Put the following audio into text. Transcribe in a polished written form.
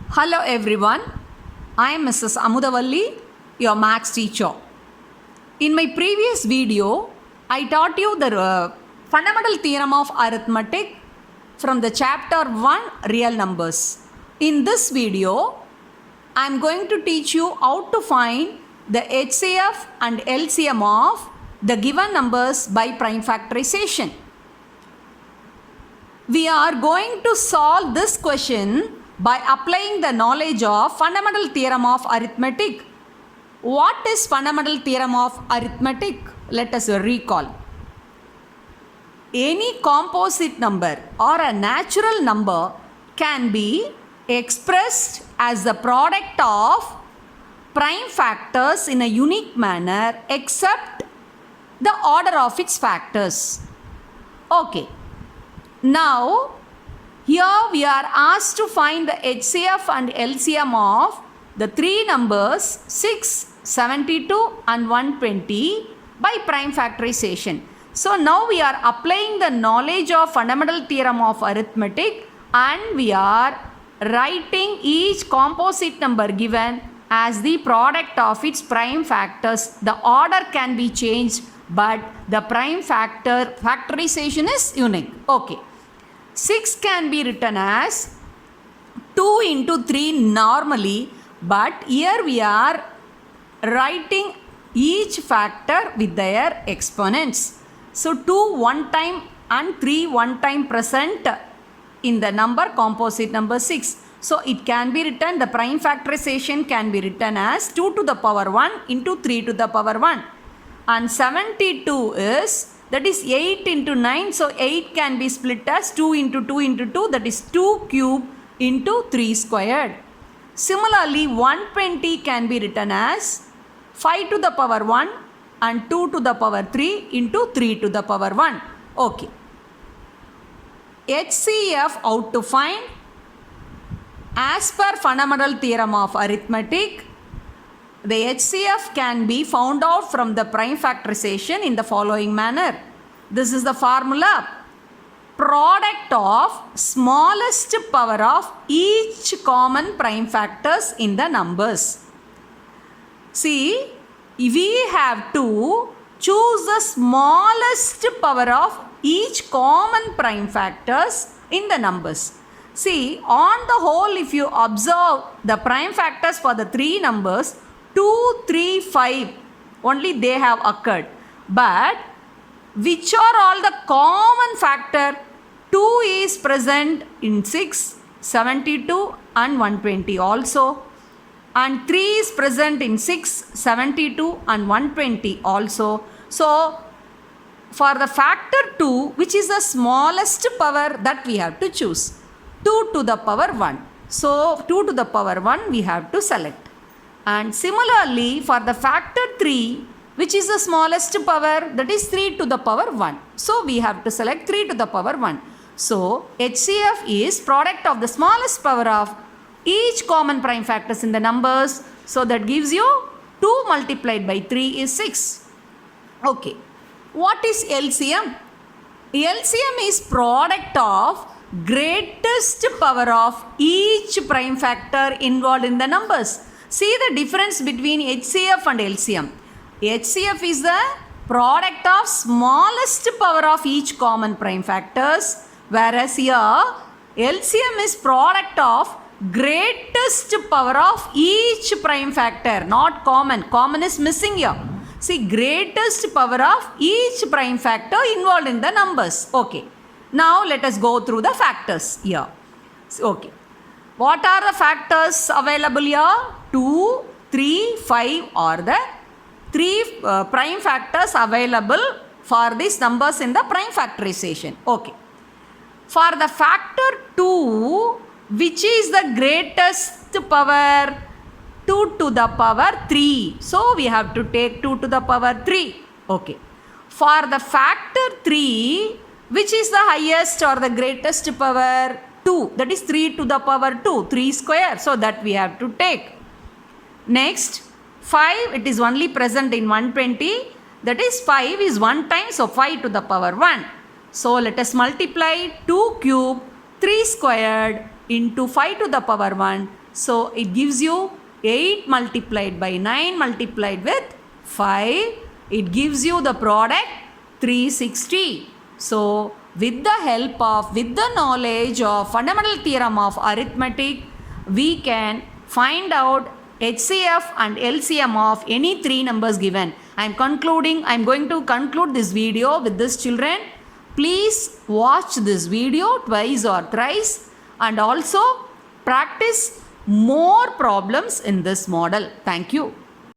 Hello everyone, I am Mrs. Amudavalli, your maths teacher. In my previous video, I taught you the fundamental theorem of arithmetic from the chapter 1 real numbers. In this video, I am going to teach you how to find the HCF and LCM of the given numbers by prime factorization. We are going to solve this question by applying the knowledge of fundamental theorem of arithmetic. What is fundamental theorem of arithmetic? Let us recall. Any composite number or a natural number can be expressed as the product of prime factors in a unique manner except the order of its factors. Okay. Now, here we are asked to find the HCF and LCM of the three numbers 6, 72 and 120 by prime factorization. So now we are applying the knowledge of fundamental theorem of arithmetic and we are writing each composite number given as the product of its prime factors. The order can be changed but the prime factorization is unique. Okay. 6 can be written as 2 into 3 normally, but here we are writing each factor with their exponents. So 2 one time and 3 one time present in the number composite number 6. So it can be written, the prime factorization can be written as 2 to the power 1 into 3 to the power 1. And 72 is, that is 8 into 9, so 8 can be split as 2 into 2 into 2, that is 2 cube into 3 squared. Similarly, 120 can be written as 5 to the power 1 and 2 to the power 3 into 3 to the power 1. Okay. HCF out to find as per fundamental theorem of arithmetic. The HCF can be found out from the prime factorization in the following manner. This is the formula. Product of smallest power of each common prime factors in the numbers. See, we have to choose the smallest power of each common prime factors in the numbers. See, on the whole, if you observe the prime factors for the three numbers, 2, 3, 5 only they have occurred. But which are all the common factor? 2 is present in 6, 72 and 120 also. And 3 is present in 6, 72 and 120 also. So, for the factor 2, which is the smallest power, that we have to choose. 2 to the power 1. So, 2 to the power 1 we have to select. And similarly, for the factor 3, which is the smallest power, that is 3 to the power 1. So, we have to select 3 to the power 1. So, HCF is product of the smallest power of each common prime factors in the numbers. So, that gives you 2 multiplied by 3 is 6. Okay. What is LCM? LCM is product of greatest power of each prime factor involved in the numbers. See the difference between HCF and LCM. HCF is the product of smallest power of each common prime factors, whereas here LCM is product of greatest power of each prime factor, not common. Common is missing here. See, greatest power of each prime factor involved in the numbers. Okay. Now let us go through the factors here. Okay. What are the factors available here? 2, 3, 5 are the three prime factors available for these numbers in the prime factorization. Okay. For the factor 2, which is the greatest power? 2 to the power 3. So, we have to take 2 to the power 3. Okay. For the factor 3, which is the highest or the greatest power? 2. That is 3 to the power 2. 3 square. So, that we have to take. Next, 5, it is only present in 120. That is 5 is 1 time. So, 5 to the power 1. So, let us multiply 2 cube 3 squared into 5 to the power 1. So it gives you 8 multiplied by 9 multiplied with 5. It gives you the product 360. So with the knowledge of fundamental theorem of arithmetic, we can find out HCF and LCM of any three numbers given. I'm going to conclude this video with this, children. Please watch this video twice or thrice and also practice more problems in this model. Thank you.